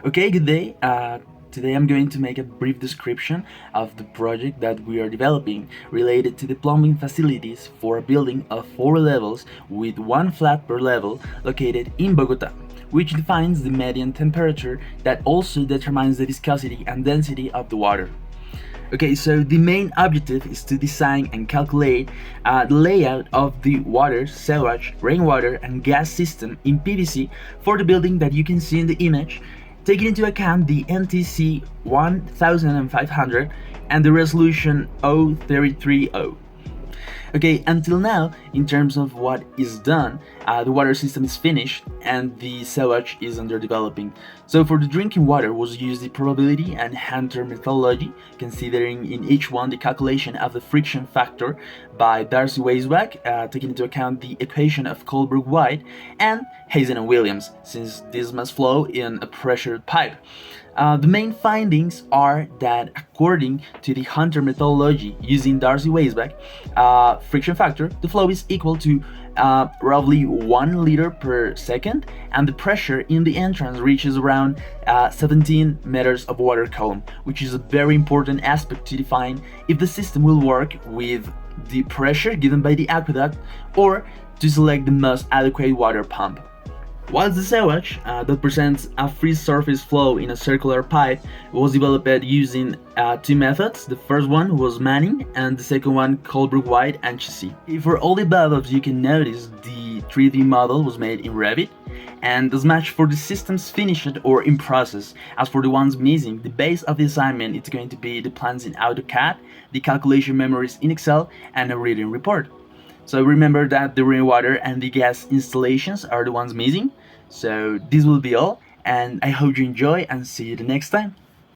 Okay, good day. Today I'm going to make a brief description of the project that we are developing related to the plumbing facilities for a building of 4 levels with one flat per level located in Bogota, which defines the median temperature that also determines the viscosity and density of the water. Okay, so the main objective is to design and calculate the layout of the water, sewage, rainwater, and gas system in PVC for the building that you can see in the image, taking into account the NTC 1500 and the resolution 0330. Okay, until now, in terms of what is done, the water system is finished and the sewage is under developing. So for the drinking water was used the probability and Hunter methodology, considering in each one the calculation of the friction factor by Darcy-Weisbach, taking into account the equation of Colebrook-White and Hazen and Williams, since this must flow in a pressured pipe. The main findings are that according to the Hunter methodology using Darcy-Weisbach friction factor, the flow is equal to roughly 1 liter per second, and the pressure in the entrance reaches around 17 meters of water column, which is a very important aspect to define if the system will work with the pressure given by the aqueduct or to select the most adequate water pump. Whilst the sewage, that presents a free surface flow in a circular pipe, was developed using 2 methods. The first one was Manning, and the second one Colebrook-White and Chessy. For all the above, you can notice the 3D model was made in Revit, and as much for the systems finished or in process. As for the ones missing, the base of the assignment is going to be the plans in AutoCAD, the calculation memories in Excel, and a reading report. So remember that the rainwater and the gas installations are the ones missing. So this will be all, and I hope you enjoy and see you the next time.